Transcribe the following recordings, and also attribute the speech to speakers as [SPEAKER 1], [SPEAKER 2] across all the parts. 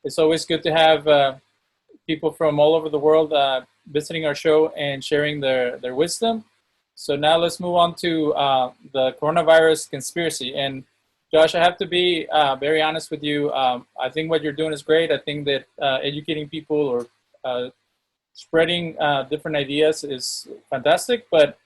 [SPEAKER 1] It's always good to have people from all over the world visiting our show and sharing their wisdom. So now let's move on to the coronavirus conspiracy. And Josh, I have to be very honest with you. I think what you're doing is great. I think that educating people or spreading different ideas is fantastic. But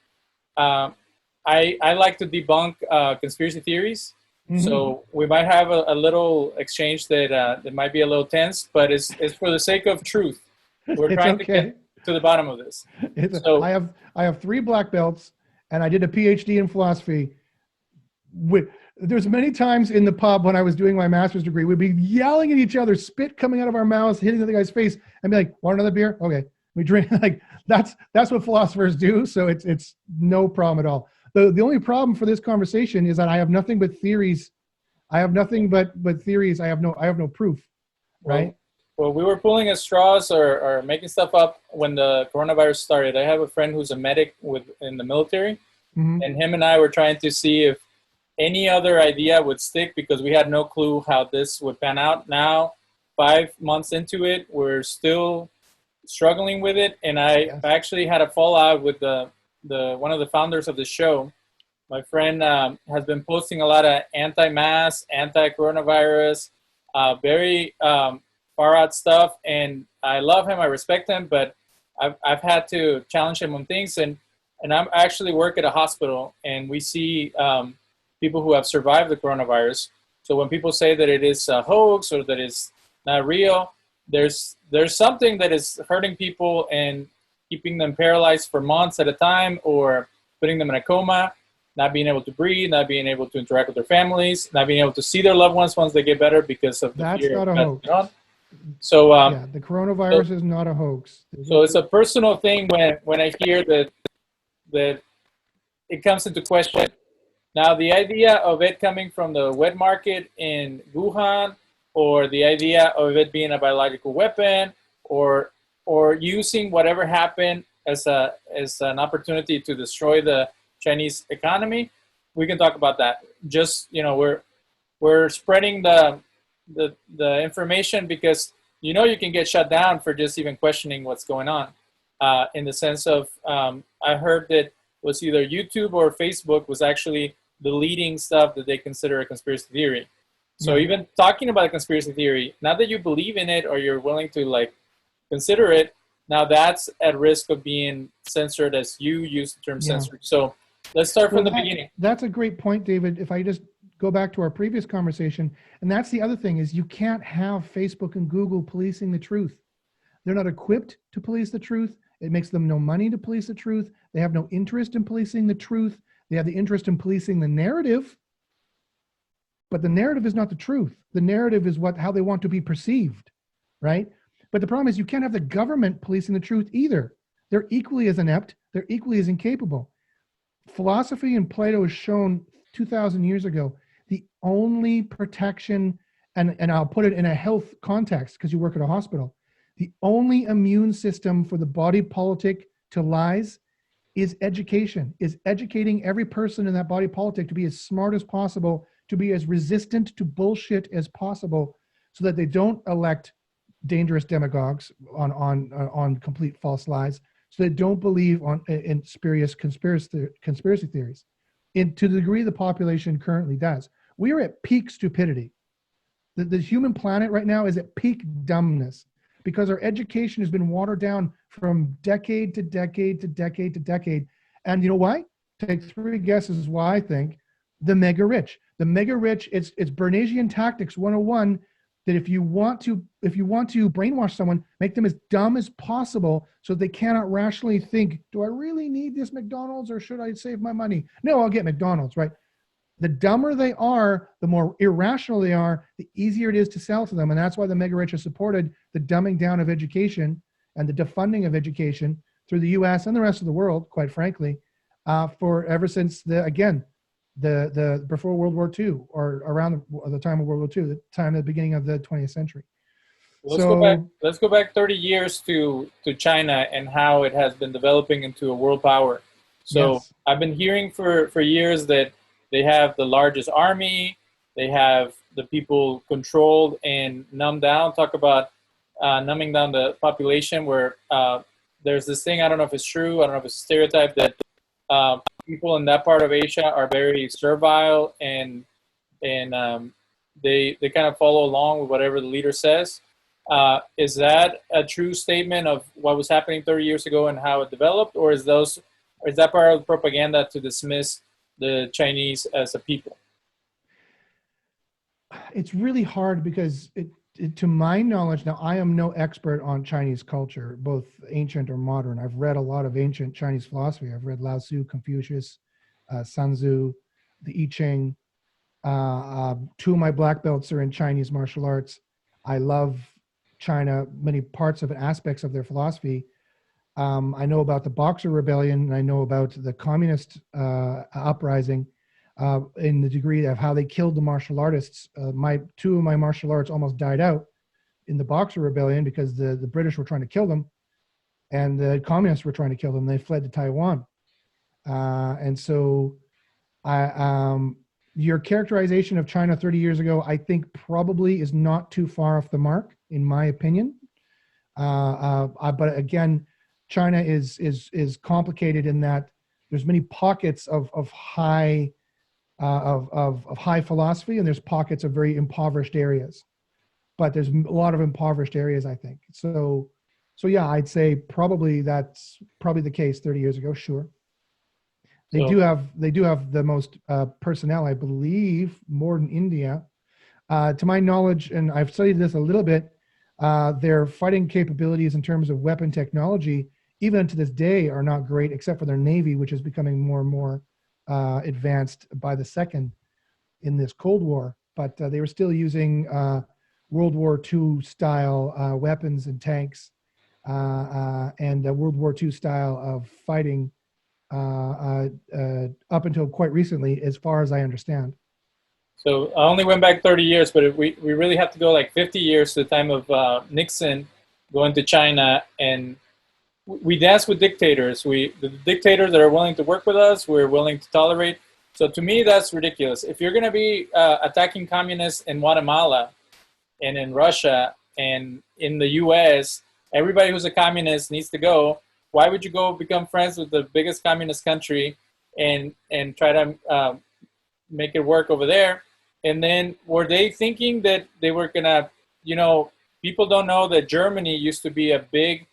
[SPEAKER 1] I like to debunk conspiracy theories. Mm-hmm. So we might have a little exchange that might be a little tense, but it's for the sake of truth. We're trying to get to the bottom of this.
[SPEAKER 2] So I have 3 black belts, and I did a PhD in philosophy. There's many times in the pub when I was doing my master's degree, we'd be yelling at each other, spit coming out of our mouths, hitting the other guy's face, and be like, "Want another beer? Okay." We drink. Like that's what philosophers do. So it's no problem at all. The only problem for this conversation is that I have nothing but theories. I have nothing but theories. I have no proof. Right.
[SPEAKER 1] Well, we were pulling at straws or making stuff up when the coronavirus started. I have a friend who's a medic in the military, mm-hmm. and him and I were trying to see if any other idea would stick because we had no clue how this would pan out. Now, 5 months into it, we're still struggling with it. And I actually had a fallout with the one of the founders of the show. My friend has been posting a lot of anti-mask, anti-coronavirus, very far out stuff. And I love him, I respect him, but I've had to challenge him on things. And I actually work at a hospital, and we see people who have survived the coronavirus. So when people say that it is a hoax or that it's not real, there's something that is hurting people and keeping them paralyzed for months at a time, or putting them in a coma, not being able to breathe, not being able to interact with their families, not being able to see their loved ones once they get better because of the fear.
[SPEAKER 2] That's not a hoax.
[SPEAKER 1] So
[SPEAKER 2] the coronavirus is not a hoax.
[SPEAKER 1] So it's a personal thing when I hear that it comes into question. Now, the idea of it coming from the wet market in Wuhan, or the idea of it being a biological weapon, or using whatever happened as an opportunity to destroy the Chinese economy, we can talk about that. Just, we're spreading the information because you can get shut down for just even questioning what's going on. In the sense of, I heard that was either YouTube or Facebook was actually deleting stuff that they consider a conspiracy theory. So even talking about a conspiracy theory, not that you believe in it or you're willing to consider it, now that's at risk of being censored, as you use the term censored. So let's start from the beginning.
[SPEAKER 2] That's a great point, David. If I just go back to our previous conversation, and that's the other thing, is you can't have Facebook and Google policing the truth. They're not equipped to police the truth. It makes them no money to police the truth. They have no interest in policing the truth. They have the interest in policing the narrative, but the narrative is not the truth. The narrative is how they want to be perceived, right? But the problem is you can't have the government policing the truth either. They're equally as inept. They're equally as incapable. Philosophy and Plato has shown 2,000 years ago, the only protection, and I'll put it in a health context because you work at a hospital, the only immune system for the body politic to lies is education, is educating every person in that body politic to be as smart as possible, to be as resistant to bullshit as possible, so that they don't elect dangerous demagogues on complete false lies, so they don't believe in spurious conspiracy theories. To the degree the population currently does. We are at peak stupidity. The human planet right now is at peak dumbness because our education has been watered down from decade to decade to decade to decade. And you know why? Take 3 guesses why I think. The mega rich. The mega rich, it's Bernaysian tactics 101, that if you want to brainwash someone, make them as dumb as possible so they cannot rationally think, do I really need this McDonald's or should I save my money? No, I'll get McDonald's, right? The dumber they are, the more irrational they are, the easier it is to sell to them. And that's why the mega rich has supported the dumbing down of education and the defunding of education through the US and the rest of the world, quite frankly, for ever since the before World War II, or around the time of World War II, the time at the beginning of the 20th century.
[SPEAKER 1] Let's go back 30 years to China and how it has been developing into a world power. So I've been hearing for years that they have the largest army, they have the people controlled and numbed down. Talk about numbing down the population, where there's this thing, I don't know if it's true, I don't know if it's a stereotype, that people in that part of Asia are very servile, and they kind of follow along with whatever the leader says. Is that a true statement of what was happening 30 years ago and how it developed, or is that part of the propaganda to dismiss the Chinese as a people?
[SPEAKER 2] It's really hard because to my knowledge, now I am no expert on Chinese culture, both ancient or modern. I've read a lot of ancient Chinese philosophy. I've read Lao Tzu, Confucius, Sun Tzu, the I Ching. Two of my black belts are in Chinese martial arts. I love China, many parts of it, aspects of their philosophy. I know about the Boxer Rebellion, and I know about the communist uprising in the degree of how they killed the martial artists. Two of my martial arts almost died out in the Boxer Rebellion because the British were trying to kill them, and the communists were trying to kill them. They fled to Taiwan. And so your characterization of China 30 years ago, I think probably is not too far off the mark, in my opinion. But again, China is complicated in that there's many pockets of high high philosophy, and there's pockets of very impoverished areas. But there's a lot of impoverished areas, I think. So yeah, I'd say probably that's probably the case 30 years ago. Sure. They do have the most personnel, I believe, more than India. To my knowledge, and I've studied this a little bit, their fighting capabilities in terms of weapon technology, even to this day, are not great, except for their Navy, which is becoming more and more advanced by the second in this Cold War. But they were still using World War II style weapons and tanks, and World War II style of fighting up until quite recently, as far as I understand.
[SPEAKER 1] So I only went back 30 years, but we really have to go like 50 years to the time of Nixon going to China, and we dance with dictators. The dictators that are willing to work with us, we're willing to tolerate. So to me, that's ridiculous. If you're going to be attacking communists in Guatemala and in Russia and in the U.S., everybody who's a communist needs to go. Why would you go become friends with the biggest communist country and try to make it work over there? And then were they thinking that they were going to, people don't know that Germany used to be a big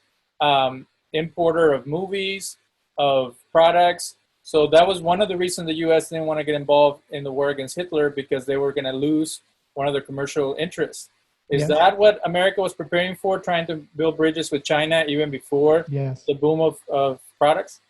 [SPEAKER 1] importer of movies, of products. So that was one of the reasons the U.S. didn't want to get involved in the war against Hitler, because they were going to lose one of their commercial interests. Is that what America was preparing for, trying to build bridges with China even before the boom of products?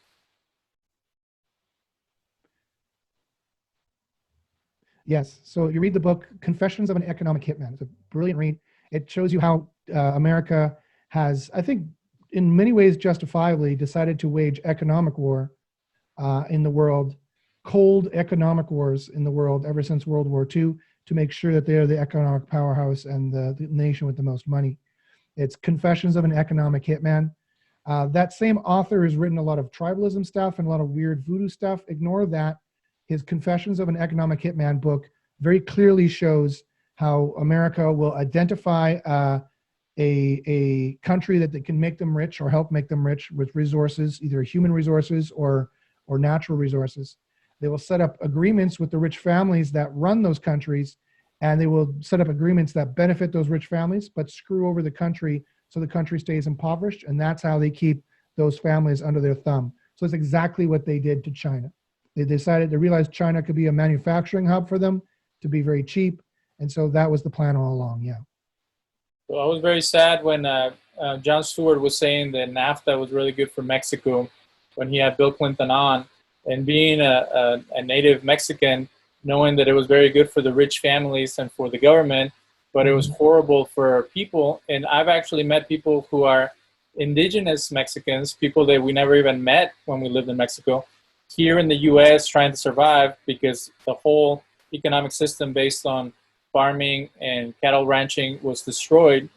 [SPEAKER 2] Yes. So you read the book, Confessions of an Economic Hitman. It's a brilliant read. It shows you how America has, I think, in many ways justifiably decided to wage economic war in the world, cold economic wars in the world ever since World War II, to make sure that they are the economic powerhouse and the nation with the most money. It's Confessions of an Economic Hitman. That same author has written a lot of tribalism stuff and a lot of weird voodoo stuff. Ignore that. His Confessions of an Economic Hitman book very clearly shows how America will identify a country that can make them rich or help make them rich with resources, either human resources or natural resources. They will set up agreements with the rich families that run those countries, and they will set up agreements that benefit those rich families, but screw over the country so the country stays impoverished, and that's how they keep those families under their thumb. So it's exactly what they did to China. They realized China could be a manufacturing hub for them, to be very cheap, and so that was the plan all along, yeah.
[SPEAKER 1] So I was very sad when Jon Stewart was saying that NAFTA was really good for Mexico when he had Bill Clinton on. And being a native Mexican, knowing that it was very good for the rich families and for the government, but it was horrible for people. And I've actually met people who are indigenous Mexicans, people that we never even met when we lived in Mexico, here in the U.S. trying to survive, because the whole economic system based on farming and cattle ranching was destroyed.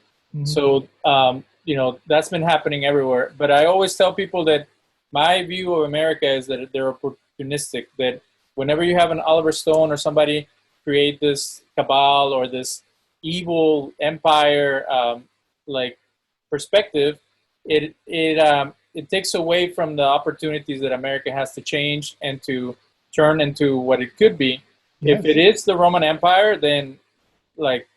[SPEAKER 1] So, that's been happening everywhere. But I always tell people that my view of America is that they're opportunistic, that whenever you have an Oliver Stone or somebody create this cabal or this evil empire like perspective, it takes away from the opportunities that America has to change and to turn into what it could be.
[SPEAKER 2] Yes.
[SPEAKER 1] If it is the Roman Empire, then like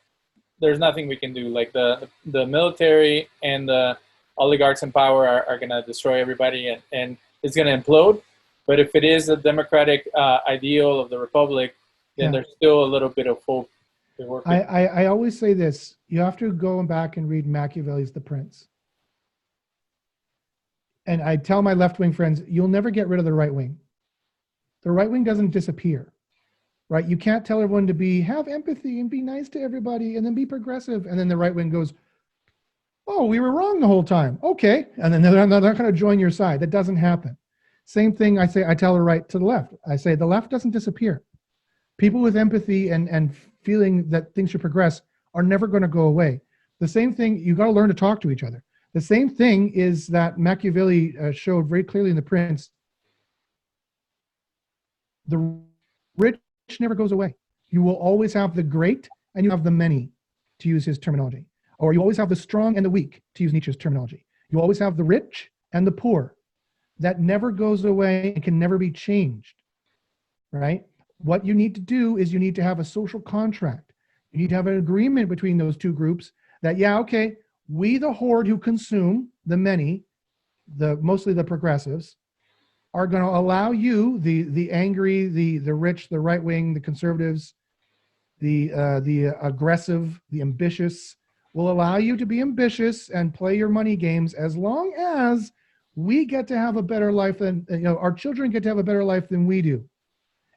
[SPEAKER 1] there's nothing we can do. Like the military and the oligarchs in power are going to destroy everybody, and it's going to implode. But if it is a democratic ideal of the republic, then there's still a little bit of hope.
[SPEAKER 2] I always say this: you have to go back and read Machiavelli's The Prince. And I tell my left-wing friends, you'll never get rid of the right wing. The right wing doesn't disappear, right? You can't tell everyone to have empathy and be nice to everybody and then be progressive. And then the right wing goes, oh, we were wrong the whole time. Okay. And then they're not going to join your side. That doesn't happen. Same thing I tell the right to the left. I say the left doesn't disappear. People with empathy and feeling that things should progress are never going to go away. The same thing, you got to learn to talk to each other. The same thing is that Machiavelli showed very clearly in The Prince. The rich never goes away. You will always have the great and you have the many, to use his terminology. Or you always have the strong and the weak, to use Nietzsche's terminology. You always have the rich and the poor. That never goes away and can never be changed, right? What you need to do is you need to have a social contract. You need to have an agreement between those two groups that, yeah, okay, we, the horde who consume, the many, mostly the progressives, are going to allow you, the angry, the rich, the right wing, the conservatives, the aggressive, the ambitious, will allow you to be ambitious and play your money games as long as we get to have a better life than, our children get to have a better life than we do.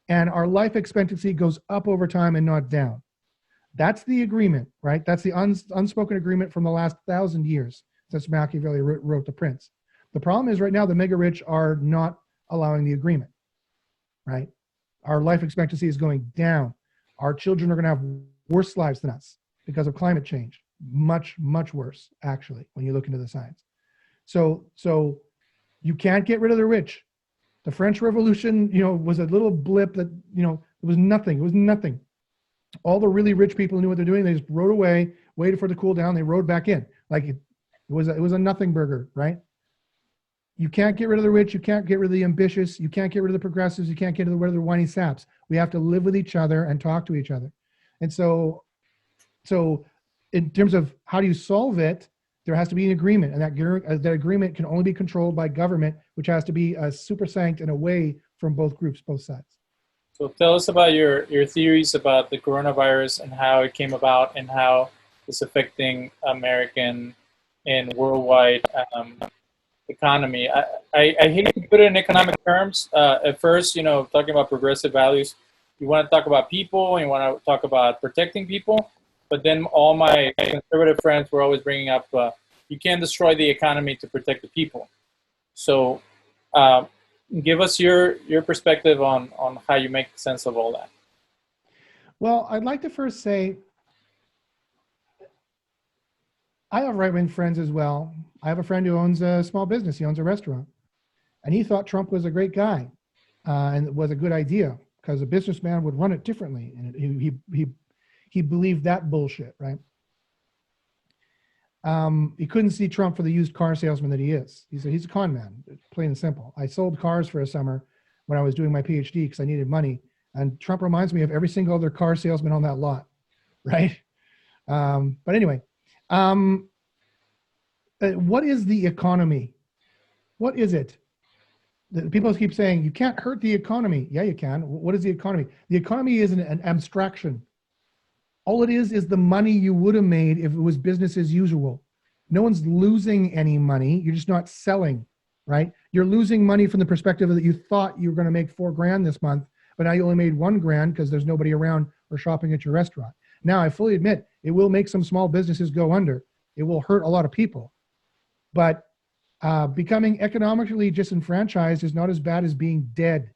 [SPEAKER 2] And our life expectancy goes up over time and not down. That's the agreement, right? That's the unspoken agreement from the last 1,000 years since Machiavelli wrote The Prince. The problem is right now the mega rich are not allowing the agreement, right? Our life expectancy is going down. Our children are going to have worse lives than us because of climate change. Much, much worse, actually, when you look into the science. So you can't get rid of the rich. The French Revolution, was a little blip that, it was nothing. It was nothing. All the really rich people knew what they're doing. They just rode away, waited for the cool down. They rode back in. Like it was a nothing burger, right? You can't get rid of the rich. You can't get rid of the ambitious. You can't get rid of the progressives. You can't get rid of the whiny saps. We have to live with each other and talk to each other. And so in terms of how do you solve it, there has to be an agreement, and that agreement can only be controlled by government, which has to be supersanct and away from both groups, both sides.
[SPEAKER 1] So tell us about your theories about the coronavirus and how it came about and how it's affecting American and worldwide economy. I hate to put it in economic terms. At first, talking about progressive values, you want to talk about people and you want to talk about protecting people. But then all my conservative friends were always bringing up, you can't destroy the economy to protect the people. So give us your perspective on how you make sense of all that.
[SPEAKER 2] Well, I'd like to first say, I have right-wing friends as well. I have a friend who owns a small business. He owns a restaurant. And he thought Trump was a great guy and it was a good idea because a businessman would run it differently. And he believed that bullshit, right? He couldn't see Trump for the used car salesman that he is. He's a con man, plain and simple. I sold cars for a summer when I was doing my PhD because I needed money. And Trump reminds me of every single other car salesman on that lot, right? But anyway, what is the economy? What is it? People keep saying, you can't hurt the economy. Yeah, you can. What is the economy? The economy is an abstraction. All it is the money you would have made if it was business as usual. No one's losing any money. You're just not selling, right? You're losing money from the perspective that you thought you were going to make $4,000 this month, but now you only made $1,000 because there's nobody around or shopping at your restaurant. Now, I fully admit it will make some small businesses go under. It will hurt a lot of people. But becoming economically disenfranchised is not as bad as being dead.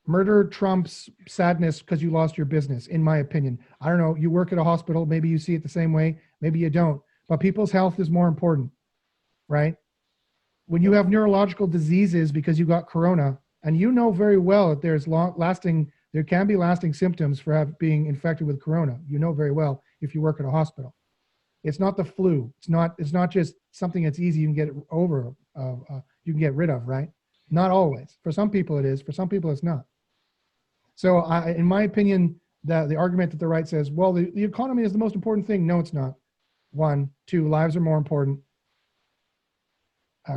[SPEAKER 2] Murder trumps sadness because you lost your business, in my opinion. I don't know, you work at a hospital, maybe you see it the same way, maybe you don't. But people's health is more important, right? When you have neurological diseases because you got corona, and you know very well that there's lasting There can be lasting symptoms for being infected with corona. You know very well if you work at a hospital. It's not the flu. It's not just something that's easy you can get over, you can get rid of, right? Not always. For some people it is. For some people it's not. So in my opinion, the argument that the right says, well, the economy is the most important thing. No, it's not. One, two, lives are more important,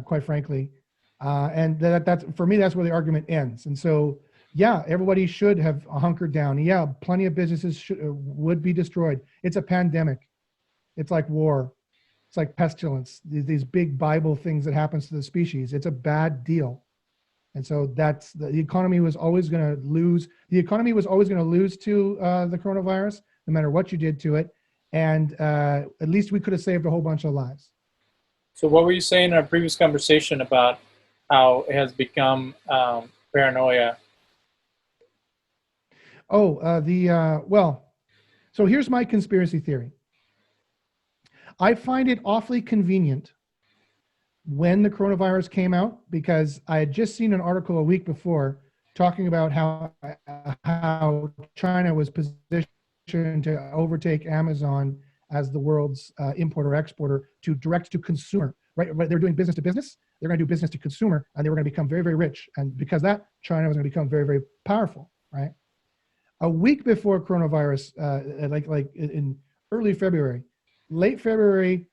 [SPEAKER 2] quite frankly. And that's, for me, that's where the argument ends. And so, yeah, everybody should have hunkered down. Yeah, plenty of businesses would be destroyed. It's a pandemic. It's like war. It's like pestilence. These big Bible things that happens to the species. It's a bad deal. And so that's the economy was always going to lose. The economy was always going to lose to the coronavirus, no matter what you did to it. And at least we could have saved a whole bunch of lives. So
[SPEAKER 1] what were you saying in our previous conversation about how it has become paranoia?
[SPEAKER 2] Well, so here's my conspiracy theory. I find it awfully convenient when the coronavirus came out, because I had just seen an article a week before talking about how China was positioned to overtake Amazon as the world's importer exporter to direct to consumer, right? They're doing business to business. They're going to do business to consumer, and they were going to become very, very rich. And because that, China was going to become very, very powerful, right? A week before coronavirus, like in early February, late February,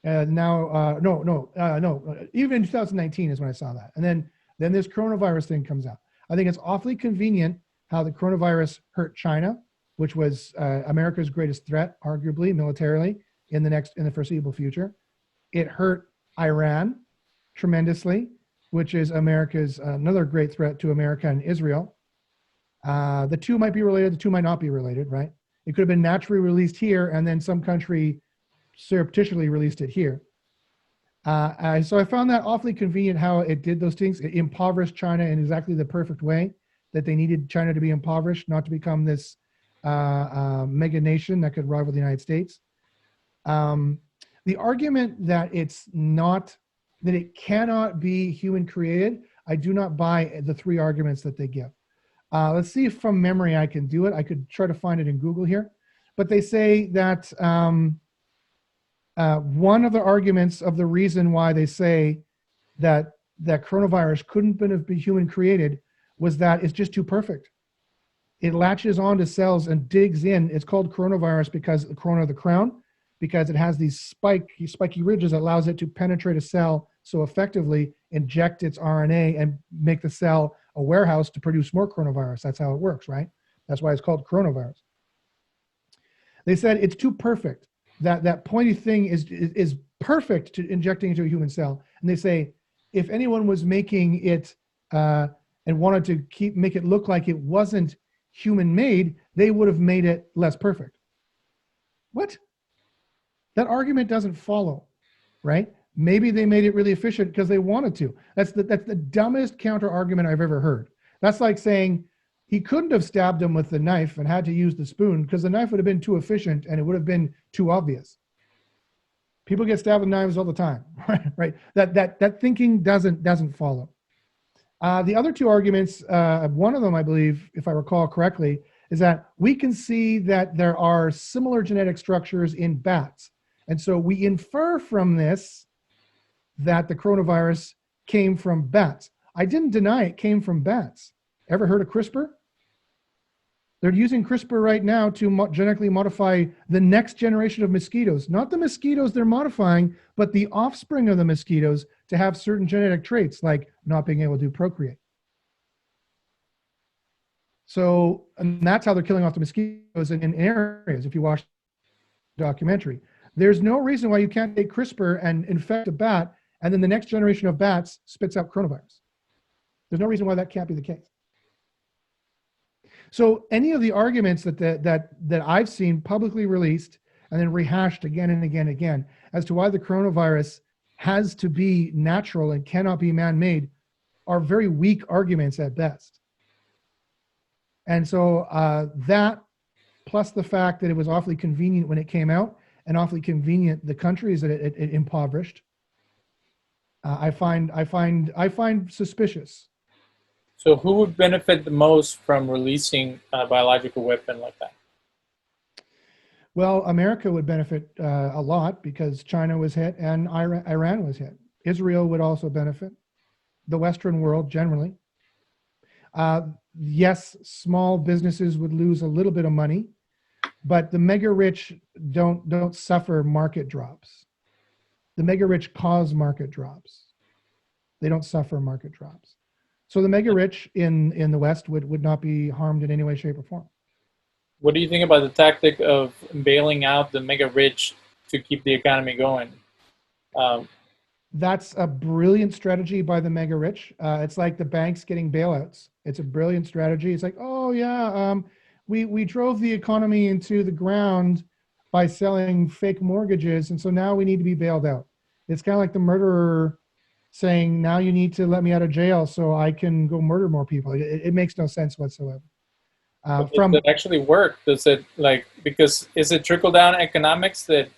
[SPEAKER 2] even in 2019 is when I saw that. And then this coronavirus thing comes out. I think it's awfully convenient how the coronavirus hurt China, which was America's greatest threat, arguably militarily, in the foreseeable future. It hurt Iran tremendously, which is America's another great threat to America and Israel. The two might be related, the two might not be related, right? It could have been naturally released here, and then some country surreptitiously released it here. So I found that awfully convenient how it did those things. It impoverished China in exactly the perfect way that they needed China to be impoverished, not to become this mega nation that could rival the United States. The argument that it cannot be human created, I do not buy the three arguments that they give. Let's see if from memory I can do it. I could try to find it in Google here. But they say that one of the arguments of the reason why they say that coronavirus couldn't have been human created was that it's just too perfect. It latches onto cells and digs in. It's called coronavirus because the corona of the crown, because it has these spiky ridges that allows it to penetrate a cell so effectively, inject its RNA and make the cell a warehouse to produce more coronavirus. That's how it works, right? That's why it's called coronavirus. They said it's too perfect. That pointy thing is perfect to injecting into a human cell. And they say, if anyone was making it and wanted to make it look like it wasn't human made, they would have made it less perfect. What? That argument doesn't follow, right? Maybe they made it really efficient because they wanted to. That's the dumbest counter argument I've ever heard. That's like saying he couldn't have stabbed him with the knife and had to use the spoon because the knife would have been too efficient and it would have been too obvious. People get stabbed with knives all the time, right? That thinking doesn't follow. The other two arguments, one of them, I believe, if I recall correctly, is that we can see that there are similar genetic structures in bats. And so we infer from this that the coronavirus came from bats. I didn't deny it came from bats. Ever heard of CRISPR? They're using CRISPR right now to genetically modify the next generation of mosquitoes. Not the mosquitoes they're modifying, but the offspring of the mosquitoes to have certain genetic traits like not being able to procreate. So, and that's how they're killing off the mosquitoes in areas, if you watch the documentary. There's no reason why you can't take CRISPR and infect a bat, and then the next generation of bats spits out coronavirus. There's no reason why that can't be the case. So any of the arguments that I've seen publicly released and then rehashed again and again and again as to why the coronavirus has to be natural and cannot be man-made are very weak arguments at best. And so that, plus the fact that it was awfully convenient when it came out and awfully convenient the countries that it impoverished, I find suspicious.
[SPEAKER 1] So who would benefit the most from releasing a biological weapon like that?
[SPEAKER 2] Well, America would benefit a lot because China was hit and Iran was hit. Israel would also benefit. The Western world generally. Yes, small businesses would lose a little bit of money, but the mega rich don't suffer market drops. The mega rich cause market drops. They don't suffer market drops. So the mega rich in the West would not be harmed in any way, shape, or form.
[SPEAKER 1] What do you think about the tactic of bailing out the mega rich to keep the economy going?
[SPEAKER 2] That's a brilliant strategy by the mega rich. It's like the banks getting bailouts. It's a brilliant strategy. It's like, oh yeah, we drove the economy into the ground by selling fake mortgages, and so now we need to be bailed out. It's kind of like the murderer saying, now you need to let me out of jail so I can go murder more people. It makes no sense whatsoever.
[SPEAKER 1] Does it actually work? Does it, like, because is it trickle down economics that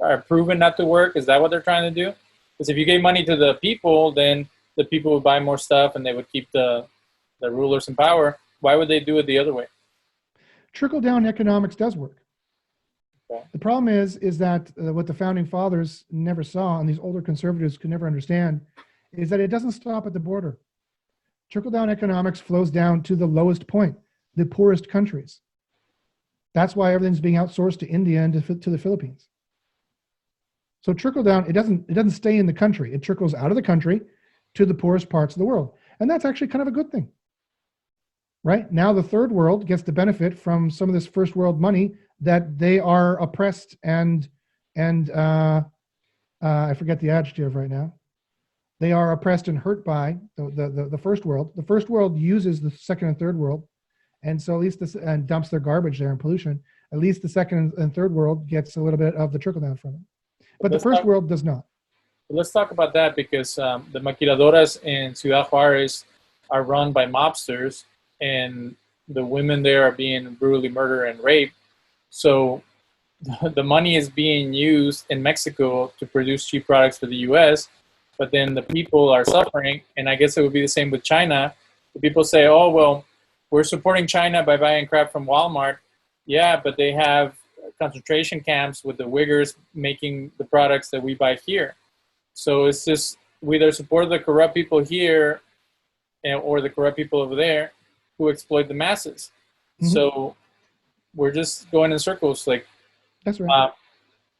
[SPEAKER 1] are proven not to work? Is that what they're trying to do? Because if you gave money to the people, then the people would buy more stuff and they would keep the rulers in power. Why would they do it the other way?
[SPEAKER 2] Trickle down economics does work. Okay. The problem is that what the founding fathers never saw, and these older conservatives could never understand, is that it doesn't stop at the border. Trickle down economics flows down to the lowest point, the poorest countries. That's why everything's being outsourced to India and to the Philippines. So trickle down, it doesn't stay in the country. It trickles out of the country to the poorest parts of the world. And that's actually kind of a good thing. Right? Now the third world gets to benefit from some of this first world money that they are oppressed and I forget the adjective right now. They are oppressed and hurt by the first world. The first world uses the second and third world, and so at least and dumps their garbage there and pollution. At least the second and third world gets a little bit of the trickle down from it. But the first world does not.
[SPEAKER 1] Let's talk about that, because the maquiladoras in Ciudad Juarez are run by mobsters, and the women there are being brutally murdered and raped. So the money is being used in Mexico to produce cheap products for the US, but then the people are suffering. And I guess it would be the same with China. The people say, oh, well, we're supporting China by buying crap from Walmart. Yeah, but they have concentration camps with the Uyghurs making the products that we buy here. So it's just, we either support the corrupt people here or the corrupt people over there who exploit the masses. Mm-hmm. So we're just going in circles. Like,
[SPEAKER 2] that's right.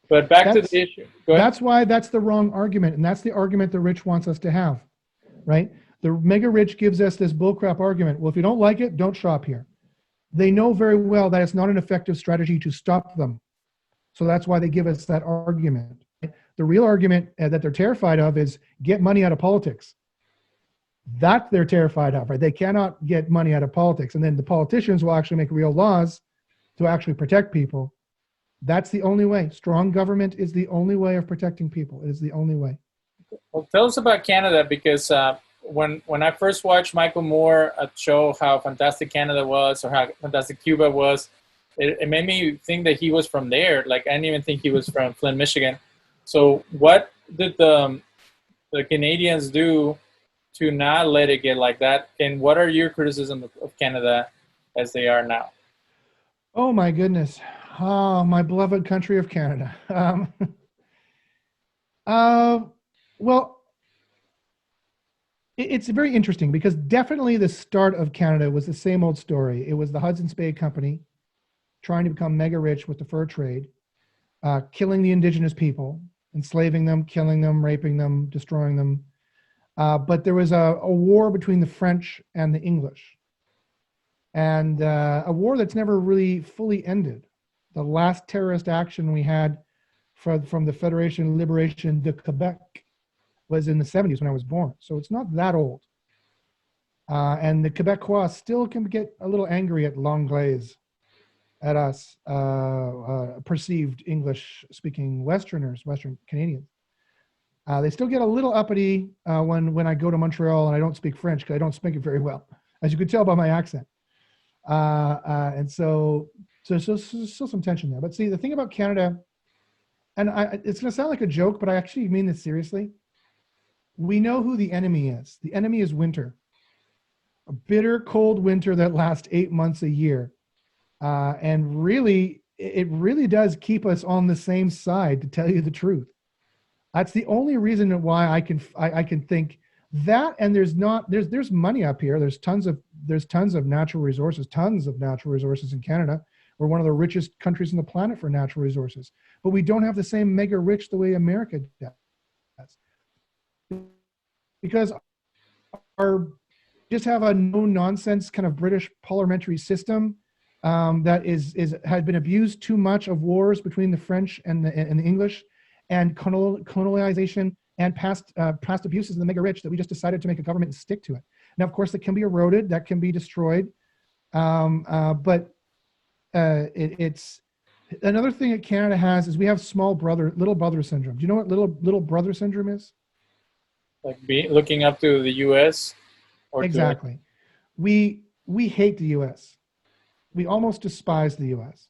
[SPEAKER 1] But back to the issue. Go ahead.
[SPEAKER 2] That's why that's the wrong argument. And that's the argument the rich wants us to have, right? The mega rich gives us this bullcrap argument. Well, if you don't like it, don't shop here. They know very well that it's not an effective strategy to stop them. So that's why they give us that argument. The real argument that they're terrified of is get money out of politics. That they're terrified of, right? They cannot get money out of politics. And then the politicians will actually make real laws to actually protect people. That's the only way. Strong government is the only way of protecting people. It is the only way.
[SPEAKER 1] Well, tell us about Canada, because when I first watched Michael Moore show how fantastic Canada was, or how fantastic Cuba was, it made me think that he was from there. Like, I didn't even think he was from Flint, Michigan. So what did the Canadians do to not let it get like that? And what are your criticisms of Canada as they are now?
[SPEAKER 2] Oh, my goodness. Oh, my beloved country of Canada. Well, it's very interesting, because definitely the start of Canada was the same old story. It was the Hudson's Bay Company trying to become mega rich with the fur trade, killing the indigenous people, enslaving them, killing them, raping them, destroying them. But there was a war between the French and the English, and a war that's never really fully ended. The last terrorist action we had from the Federation Liberation de Quebec was in the 70s when I was born. So it's not that old. And the Quebecois still can get a little angry at l'Anglaise, at us perceived English-speaking Westerners, Western Canadians. They still get a little uppity when I go to Montreal and I don't speak French, because I don't speak it very well, as you could tell by my accent. And so there's still some tension there. But see, the thing about Canada, and it's going to sound like a joke, but I actually mean this seriously. We know who the enemy is. The enemy is winter. a bitter cold winter that lasts 8 months a year. And really, it really does keep us on the same side, to tell you the truth. That's the only reason why I can think that. And there's money up here. There's tons of natural resources, in Canada. We're one of the richest countries on the planet for natural resources, but we don't have the same mega rich the way America does, because our just have a no nonsense kind of British parliamentary system that had been abused too much of wars between the French and the English, and colonialization and past abuses of the mega rich, that we just decided to make a government and stick to it. Now, of course, that can be eroded, that can be destroyed, but it's another thing that Canada has is we have little brother syndrome. Do you know what little brother syndrome is?
[SPEAKER 1] Like looking up to the U.S.
[SPEAKER 2] Exactly. We hate the U.S. We almost despise the U.S.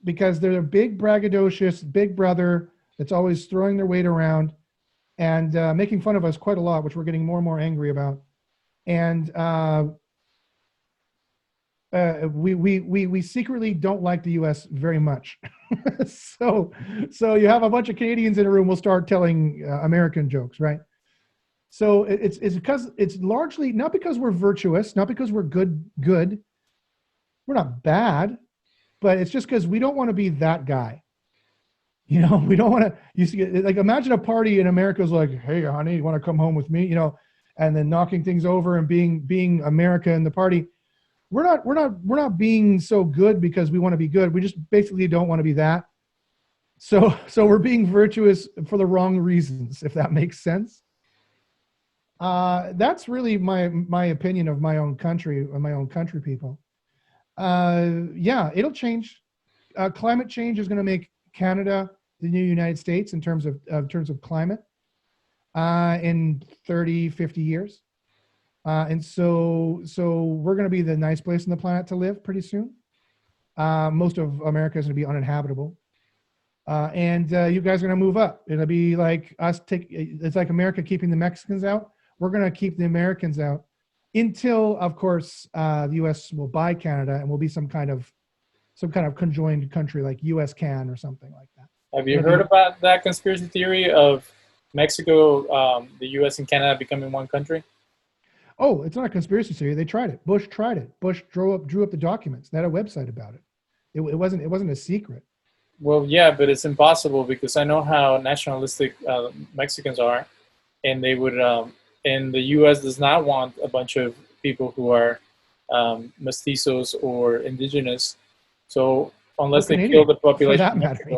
[SPEAKER 2] because they're a big braggadocious big brother that's always throwing their weight around and making fun of us quite a lot, which we're getting more and more angry about. And we secretly don't like the U.S. very much. so you have a bunch of Canadians in a room, we'll start telling American jokes, right? So it's because it's largely not because we're virtuous, not because we're good. We're not bad, but it's just because we don't want to be that guy. You know, we don't want to. You see, like, imagine a party in America is like, "Hey, honey, you want to come home with me?" You know, and then knocking things over and being America in the party. We're not being so good because we want to be good. We just basically don't want to be that. So we're being virtuous for the wrong reasons, if that makes sense. That's really my opinion of my own country and my own country people. Yeah, it'll change. Climate change is going to make Canada the new United States in terms of climate in 30, 50 years. And so we're going to be the nice place on the planet to live pretty soon. Most of America is going to be uninhabitable. And you guys are going to move up. It'll be like it's like America keeping the Mexicans out. We're going to keep the Americans out until, of course, the U.S. will buy Canada and will be some kind of conjoined country like U.S. can or something like that.
[SPEAKER 1] Have you heard about that conspiracy theory of Mexico, the U.S. and Canada becoming one country?
[SPEAKER 2] Oh, it's not a conspiracy theory. They tried it. Bush tried it. Bush drew up the documents. They had a website about it. It wasn't a secret.
[SPEAKER 1] Well, yeah, but it's impossible because I know how nationalistic Mexicans are, and they would. And the U.S. does not want a bunch of people who are mestizos or indigenous. So unless they kill the population,
[SPEAKER 2] for that matter,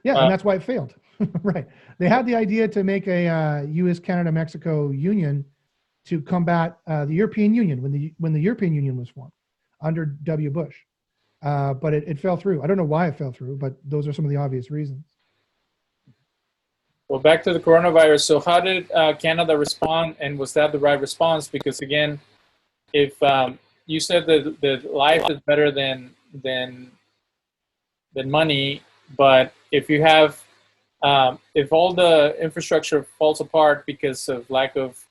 [SPEAKER 2] yeah, and that's why it failed. Right? They had the idea to make a U.S. Canada Mexico union to combat the European Union when the European Union was formed under W. Bush, but it fell through. I don't know why it fell through, but those are some of the obvious reasons.
[SPEAKER 1] Well, back to the coronavirus. So how did Canada respond, and was that the right response? Because again, if you said that life is better than money, but if you have if all the infrastructure falls apart because of lack of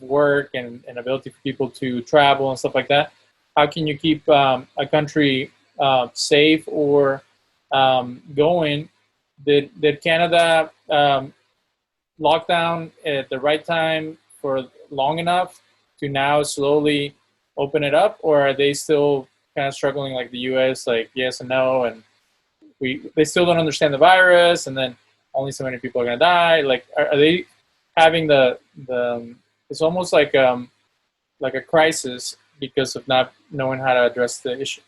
[SPEAKER 1] work and ability for people to travel and stuff like that, how can you keep a country safe or going? Did Canada lock down at the right time for long enough to now slowly open it up, or are they still kind of struggling like the U.S., like yes and no, and they still don't understand the virus, and then only so many people are going to die? Like, are they having the it's almost like a crisis because of not knowing how to address the issue?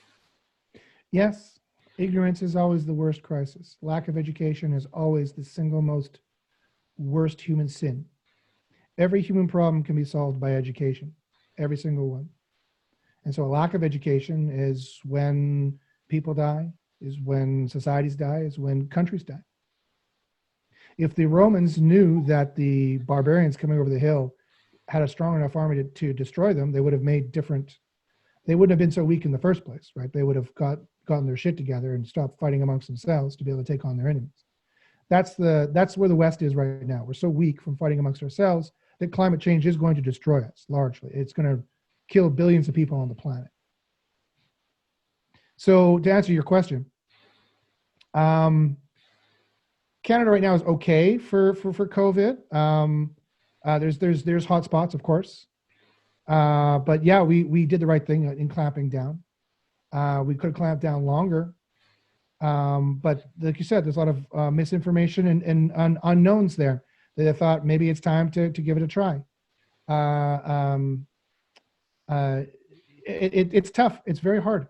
[SPEAKER 2] Yes. Ignorance is always the worst crisis. Lack of education is always the single most worst human sin. Every human problem can be solved by education, every single one. And so a lack of education is when people die, is when societies die, is when countries die. If the Romans knew that the barbarians coming over the hill had a strong enough army to destroy them, they would have they wouldn't have been so weak in the first place, right? They would have gotten their shit together and stopped fighting amongst themselves to be able to take on their enemies. That's where the West is right now. We're so weak from fighting amongst ourselves that climate change is going to destroy us largely. It's going to kill billions of people on the planet. So to answer your question, Canada right now is okay for COVID. There's hot spots, of course. But yeah, we did the right thing in clamping down. We could have clamped down longer. But like you said, there's a lot of misinformation and unknowns there. They thought maybe it's time to give it a try. It's tough. It's very hard.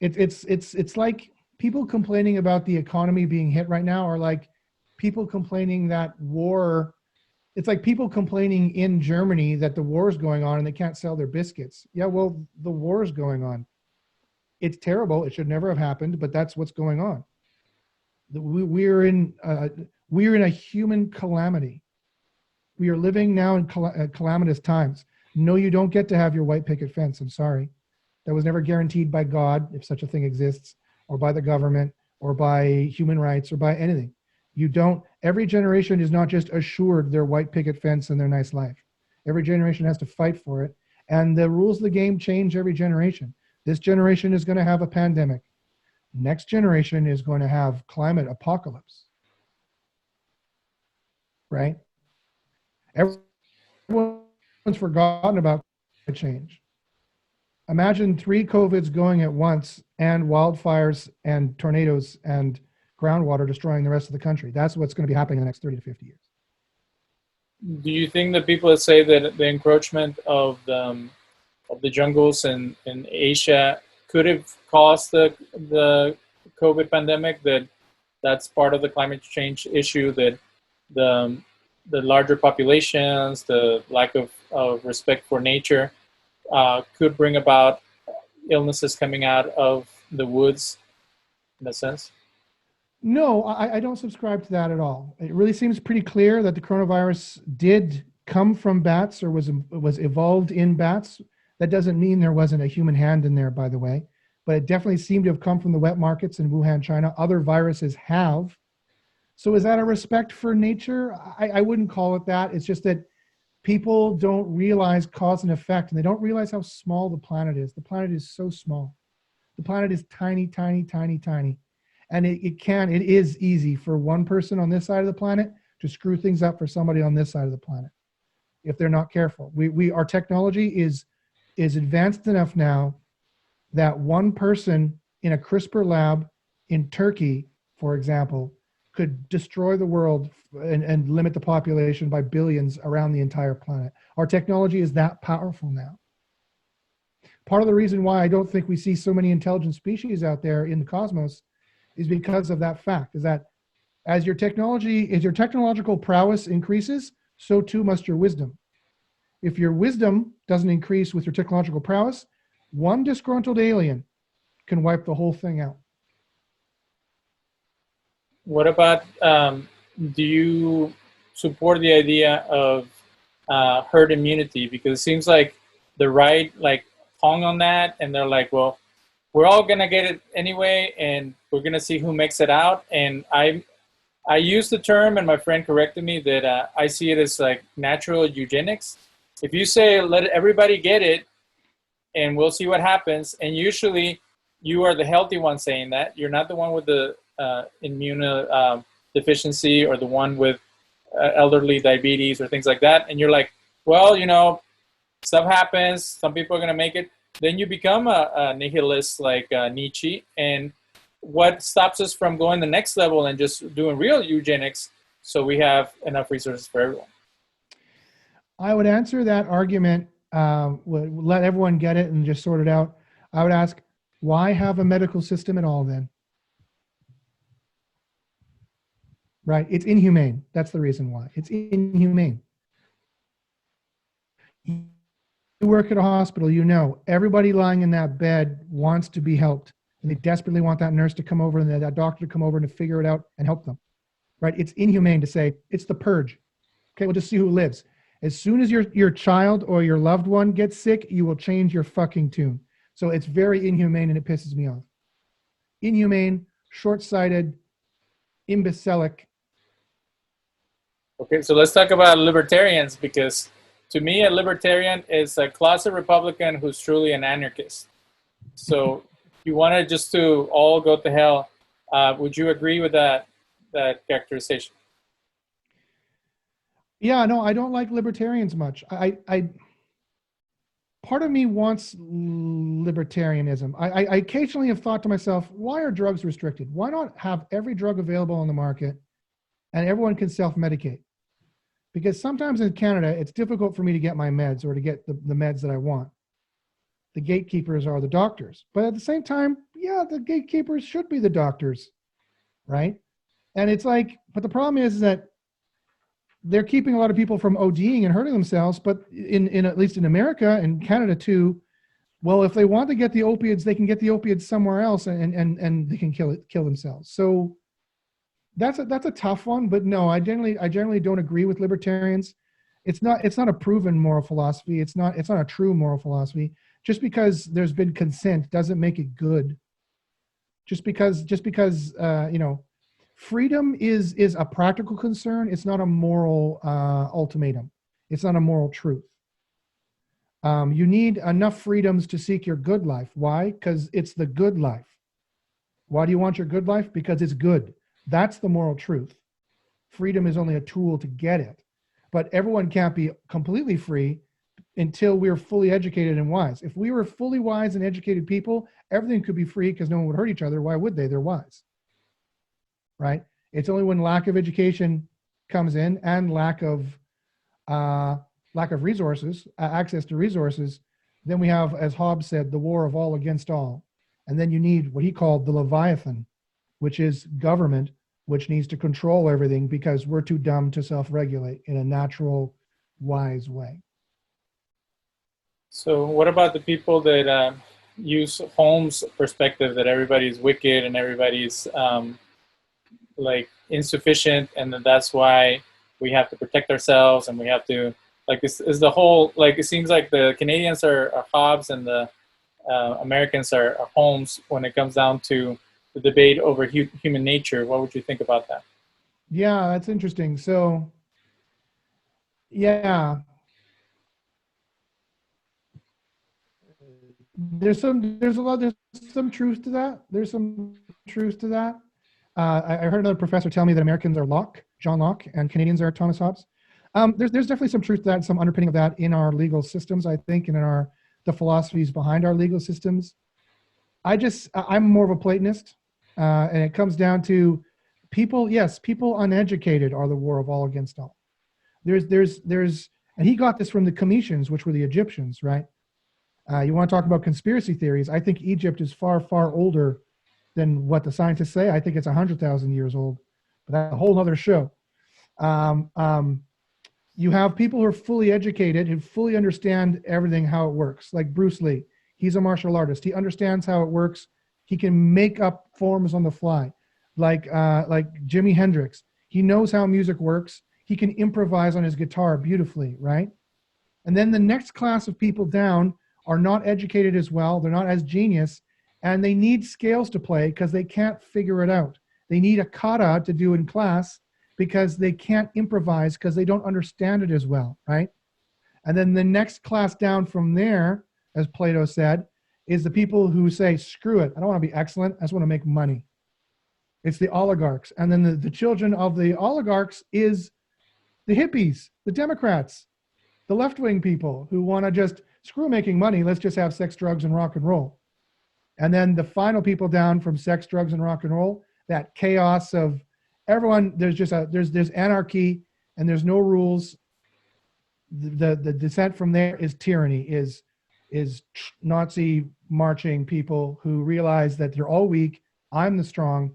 [SPEAKER 2] It's like people complaining about the economy being hit right now, or like people complaining that war. It's like people complaining in Germany that the war is going on and they can't sell their biscuits. Yeah, well, the war is going on. It's terrible. It should never have happened, but that's what's going on. We're in a human calamity. We are living now in calamitous times. No, you don't get to have your white picket fence. I'm sorry. That was never guaranteed by God, if such a thing exists, or by the government, or by human rights, or by anything. You don't, every generation is not just assured their white picket fence and their nice life. Every generation has to fight for it. And the rules of the game change every generation. This generation is going to have a pandemic. Next generation is going to have climate apocalypse. Right? Everyone's forgotten about climate change. Imagine 3 COVIDs going at once and wildfires and tornadoes and groundwater destroying the rest of the country. That's what's going to be happening in the next 30 to 50 years.
[SPEAKER 1] Do you think that people that say that the encroachment of the jungles in Asia could have caused the COVID pandemic, that's part of the climate change issue, that the larger populations, the lack of respect for nature could bring about illnesses coming out of the woods, in a sense?
[SPEAKER 2] No, I don't subscribe to that at all. It really seems pretty clear that the coronavirus did come from bats or was evolved in bats. That doesn't mean there wasn't a human hand in there, by the way, but it definitely seemed to have come from the wet markets in Wuhan, China. Other viruses have. So is that a respect for nature? I wouldn't call it that. It's just that people don't realize cause and effect, and they don't realize how small the planet is. The planet is so small. The planet is tiny, tiny, tiny, tiny. And it is easy for one person on this side of the planet to screw things up for somebody on this side of the planet if they're not careful. Our technology is advanced enough now that one person in a CRISPR lab in Turkey, for example, could destroy the world and limit the population by billions around the entire planet. Our technology is that powerful now. Part of the reason why I don't think we see so many intelligent species out there in the cosmos is because of that fact, is that as your technological prowess increases, so too must your wisdom. If your wisdom doesn't increase with your technological prowess, one disgruntled alien can wipe the whole thing out.
[SPEAKER 1] What about, do you support the idea of herd immunity? Because it seems like the right hung on that, and they're like, well, we're all gonna get it anyway, and we're gonna see who makes it out. And I used the term, and my friend corrected me, that I see it as like natural eugenics. If you say let everybody get it, and we'll see what happens, and usually you are the healthy one saying that. You're not the one with the immune deficiency, or the one with elderly diabetes or things like that. And you're like, well, stuff happens. Some people are gonna make it. Then you become a nihilist like Nietzsche. And what stops us from going the next level and just doing real eugenics so we have enough resources for everyone?
[SPEAKER 2] I would answer that argument, let everyone get it and just sort it out. I would ask, why have a medical system at all then? Right? It's inhumane. That's the reason why. It's inhumane. You work at a hospital, everybody lying in that bed wants to be helped, and they desperately want that nurse to come over and that doctor to come over and to figure it out and help them, right? It's inhumane to say it's the purge. Okay, we'll just see who lives. As soon as your child or your loved one gets sick, you will change your fucking tune. So it's very inhumane, and it pisses me off. Inhumane, short-sighted, imbecilic,
[SPEAKER 1] Okay, so let's talk about libertarians, because to me, a libertarian is a closet Republican who's truly an anarchist. So if you wanted just to all go to hell, would you agree with that characterization?
[SPEAKER 2] Yeah, no, I don't like libertarians much. Part of me wants libertarianism. I occasionally have thought to myself, why are drugs restricted? Why not have every drug available on the market and everyone can self-medicate? Because sometimes in Canada, it's difficult for me to get my meds or to get the meds that I want. The gatekeepers are the doctors. But at the same time, yeah, the gatekeepers should be the doctors, right? And it's like, but the problem is that they're keeping a lot of people from ODing and hurting themselves. But in at least in America and Canada too, well, if they want to get the opiates, they can get the opiates somewhere else, and they can kill themselves. So that's a tough one. But no, I generally don't agree with libertarians. It's not a proven moral philosophy. It's not a true moral philosophy. Just because there's been consent doesn't make it good. Just because freedom is a practical concern. It's not a moral ultimatum. It's not a moral truth. You need enough freedoms to seek your good life. Why? Because it's the good life. Why do you want your good life? Because it's good. That's the moral truth. Freedom is only a tool to get it. But everyone can't be completely free until we're fully educated and wise. If we were fully wise and educated people, everything could be free because no one would hurt each other. Why would they? They're wise. Right? It's only when lack of education comes in and lack of resources, access to resources, then we have, as Hobbes said, the war of all against all. And then you need what he called the Leviathan, which is government, which needs to control everything because we're too dumb to self-regulate in a natural, wise way.
[SPEAKER 1] So what about the people that use Holmes' perspective that everybody's wicked and everybody's like insufficient, and that's why we have to protect ourselves and we have to, like, this is the whole, like, it seems like the Canadians are Hobbes and the Americans are Holmes when it comes down to the debate over human nature. What would you think about that?
[SPEAKER 2] Yeah, that's interesting. So, yeah, there's some truth to that. There's some truth to that. I heard another professor tell me that Americans are John Locke, and Canadians are Thomas Hobbes. There's definitely some truth to that, some underpinning of that in our legal systems, I think, and in the philosophies behind our legal systems. I'm more of a Platonist, and it comes down to people uneducated are the war of all against all. And he got this from the Cometians, which were the Egyptians, right? You want to talk about conspiracy theories? I think Egypt is far, far older than what the scientists say. I think it's 100,000 years old, but that's a whole other show. You have people who are fully educated, who fully understand everything, how it works. Like Bruce Lee, he's a martial artist. He understands how it works. He can make up forms on the fly. Like Jimi Hendrix, he knows how music works. He can improvise on his guitar beautifully, right? And then the next class of people down are not educated as well. They're not as genius, and they need scales to play because they can't figure it out. They need a kata to do in class because they can't improvise because they don't understand it as well, right? And then the next class down from there, as Plato said, is the people who say, screw it, I don't want to be excellent, I just want to make money. It's the oligarchs. And then the children of the oligarchs is the hippies, the Democrats, the left-wing people who want to just screw making money, let's just have sex, drugs, and rock and roll. And then the final people down from sex, drugs, and rock and roll, that chaos of everyone, there's anarchy and there's no rules. The descent from there is tyranny, is Nazi marching people who realize that they're all weak, I'm the strong,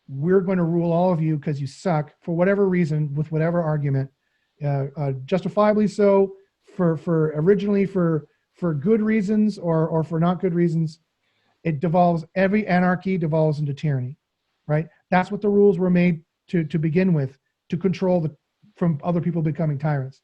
[SPEAKER 2] we're going to rule all of you because you suck for whatever reason, with whatever argument, justifiably so, originally for good reasons or for not good reasons. Every anarchy devolves into tyranny, right? That's what the rules were made to begin with, to control from other people becoming tyrants.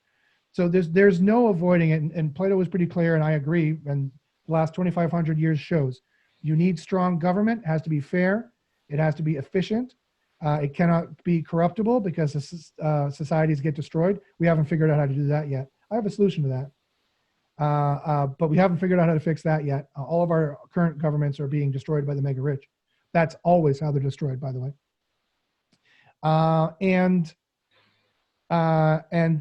[SPEAKER 2] So there's no avoiding it, and Plato was pretty clear, and I agree, and the last 2,500 years shows you need strong government. It has to be fair, it has to be efficient, It cannot be corruptible because societies get destroyed. We haven't figured out how to do that yet. I have a solution to that. But we haven't figured out how to fix that yet. All of our current governments are being destroyed by the mega rich. That's always how they're destroyed, by the way. And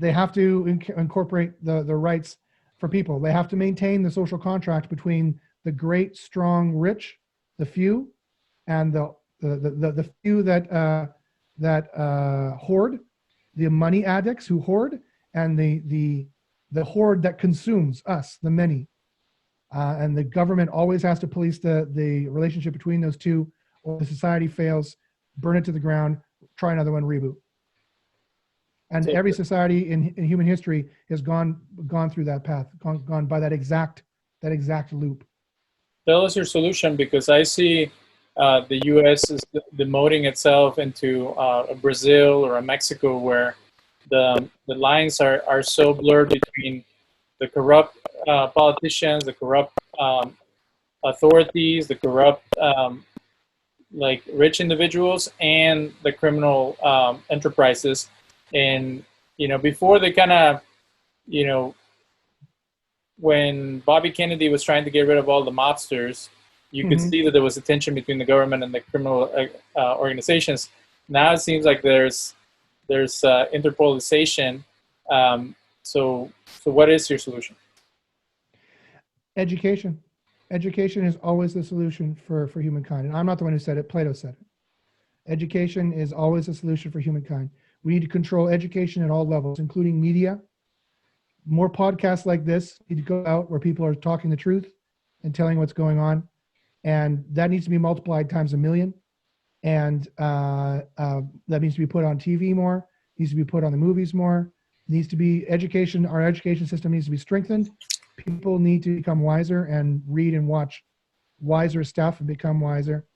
[SPEAKER 2] they have to incorporate the rights for people. They have to maintain the social contract between the great, strong, rich, the few, and the few that hoard, the money addicts who hoard, and the horde that consumes us, the many. And the government always has to police the relationship between those two, or the society fails, burn it to the ground, try another one, reboot. And every society in human history has gone through that path, gone by that exact loop.
[SPEAKER 1] Tell us your solution, because I see the U.S. is demoting itself into a Brazil or a Mexico, where the lines are so blurred between the corrupt politicians, the corrupt authorities, the corrupt like rich individuals, and the criminal enterprises. And before they kind of when Bobby Kennedy was trying to get rid of all the mobsters, you could see that there was a tension between the government and the criminal organizations. Now it seems like there's interpolarization. So what is your solution?
[SPEAKER 2] Education. Education is always the solution for humankind. And I'm not the one who said it. Plato said it. Education is always a solution for humankind. We need to control education at all levels, including media. More podcasts like this need to go out where people are talking the truth and telling what's going on. And that needs to be multiplied times 1,000,000. And that needs to be put on TV more, needs to be put on the movies more, needs to be education. Our education system needs to be strengthened. People need to become wiser and read and watch wiser stuff and become wiser.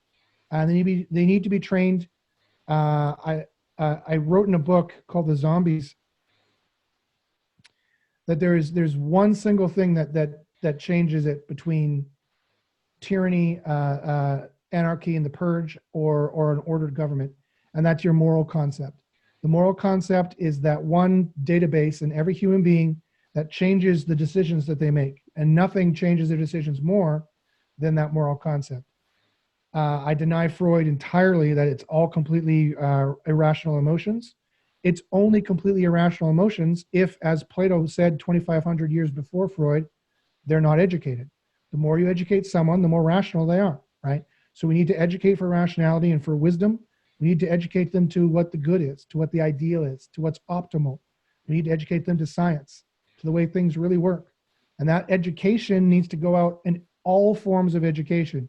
[SPEAKER 2] And they need to be trained. I wrote in a book called The Zombies that there's one single thing that changes it between tyranny, anarchy, and the purge, or an ordered government, and that's your moral concept. The moral concept is that one database in every human being that changes the decisions that they make, and nothing changes their decisions more than that moral concept. I deny Freud entirely that it's all completely irrational emotions. It's only completely irrational emotions if, as Plato said 2,500 years before Freud, they're not educated. The more you educate someone, the more rational they are, right? So we need to educate for rationality and for wisdom. We need to educate them to what the good is, to what the ideal is, to what's optimal. We need to educate them to science, to the way things really work. And that education needs to go out in all forms of education,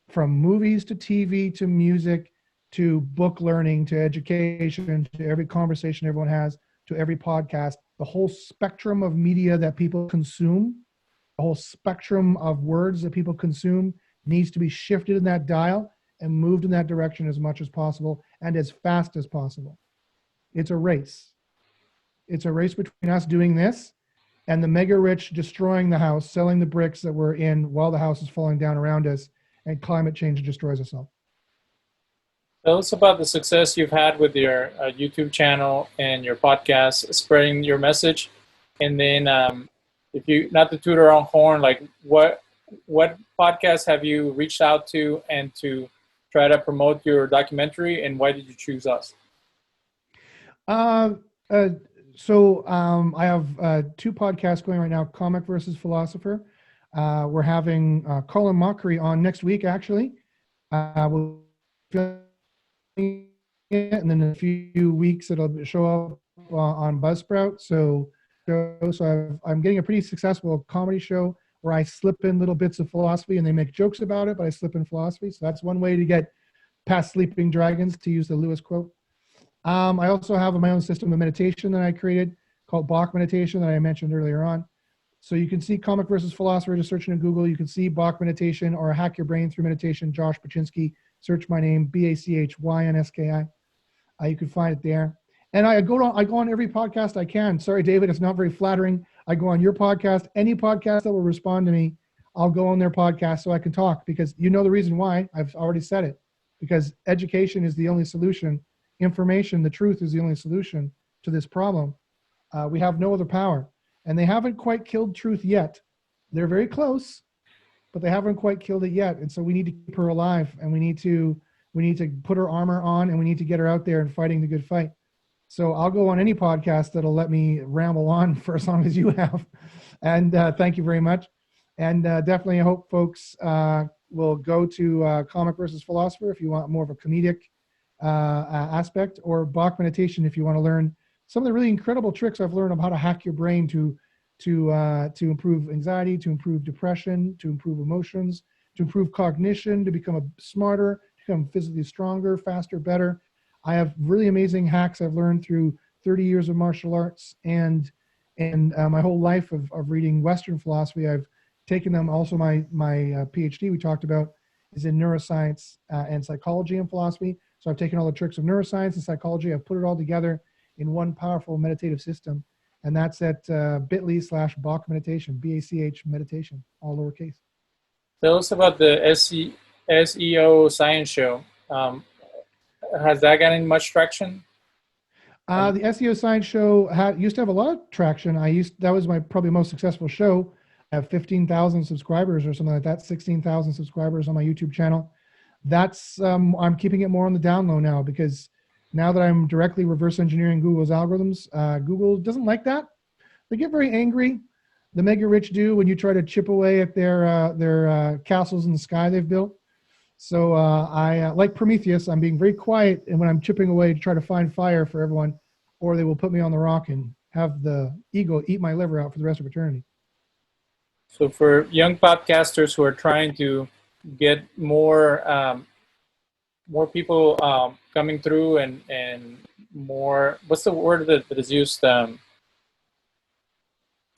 [SPEAKER 2] from movies to TV to music to book learning to education to every conversation everyone has to every podcast. The whole spectrum of media that people consume, the whole spectrum of words that people consume needs to be shifted in that dial and moved in that direction as much as possible and as fast as possible. It's a race. It's a race between us doing this and the mega rich destroying the house, selling the bricks that we're in while the house is falling down around us, and climate change destroys us all.
[SPEAKER 1] Tell us about the success you've had with your YouTube channel and your podcast, spreading your message. And then if you, not to toot our own horn, like what podcasts have you reached out to and to try to promote your documentary, and why did you choose us?
[SPEAKER 2] So I have 2 podcasts going right now, Comic versus Philosopher. We're having Colin Mockery on next week, actually. We'll and then in a few weeks it'll show up on Buzzsprout. So I'm getting a pretty successful comedy show where I slip in little bits of philosophy and they make jokes about it, but I slip in philosophy. So that's one way to get past sleeping dragons, to use the Lewis quote. I also have my own system of meditation that I created called Bach meditation that I mentioned earlier on. So you can see Comic versus Philosopher, just searching in Google. You can see Bach meditation or Hack Your Brain Through Meditation, Josh Bachynski. Search my name, Bachynski. You can find it there. And I go on every podcast I can. Sorry, David, it's not very flattering. I go on your podcast, any podcast that will respond to me, I'll go on their podcast so I can talk, because you know the reason why. I've already said it. Because education is the only solution information, the truth is the only solution to this problem, we have no other power. And they haven't quite killed truth yet. They're very close, but they haven't quite killed it yet. And so we need to keep her alive, and we need to put her armor on, and we need to get her out there and fighting the good fight. So I'll go on any podcast that'll let me ramble on for as long as you have. And thank you very much. And definitely I hope folks will go to Comic versus Philosopher if you want more of a comedic aspect, or Bach Meditation if you want to learn some of the really incredible tricks I've learned of how to hack your brain to improve anxiety, to improve depression, to improve emotions, to improve cognition, to become smarter, to become physically stronger, faster, better. I have really amazing hacks I've learned through 30 years of martial arts and my whole life of reading Western philosophy. I've taken them. Also, my PhD we talked about is in neuroscience and psychology and philosophy. So I've taken all the tricks of neuroscience and psychology. I've put it all together in one powerful meditative system. And that's at bit.ly/Bach Meditation, BACH meditation, all lowercase.
[SPEAKER 1] Tell us about the SEO Science Show. Has that gotten much traction?
[SPEAKER 2] The SEO Science Show used to have a lot of traction. That was my probably most successful show. I have 15,000 subscribers or something like that, 16,000 subscribers on my YouTube channel. That's I'm keeping it more on the down low now, because now that I'm directly reverse engineering Google's algorithms, Google doesn't like that. They get very angry. The mega rich do when you try to chip away at their castles in the sky they've built. So I like Prometheus, I'm being very quiet, and when I'm chipping away to try to find fire for everyone, or they will put me on the rock and have the ego eat my liver out for the rest of eternity.
[SPEAKER 1] So for young podcasters who are trying to get more people coming through and more, what's the word that is used? So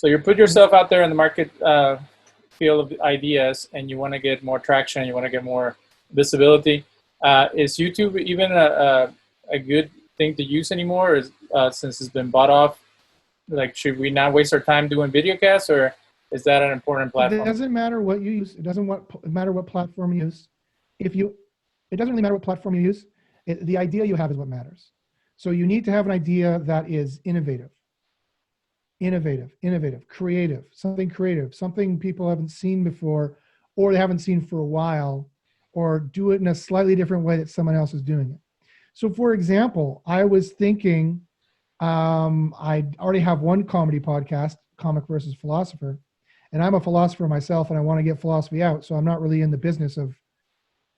[SPEAKER 1] you put yourself out there in the market field of ideas, and you want to get more traction, you want to get more visibility. Is YouTube even a good thing to use anymore, since it's been bought off? Like, should we not waste our time doing video casts, or is that an important platform?
[SPEAKER 2] It doesn't matter what you use. It doesn't matter what platform you use. It doesn't really matter what platform you use. The idea you have is what matters. So you need to have an idea that is innovative, creative, something people haven't seen before, or they haven't seen for a while, or do it in a slightly different way that someone else is doing it. So for example, I was thinking, I already have one comedy podcast, Comic versus Philosopher, and I'm a philosopher myself, and I want to get philosophy out. So I'm not really in the business of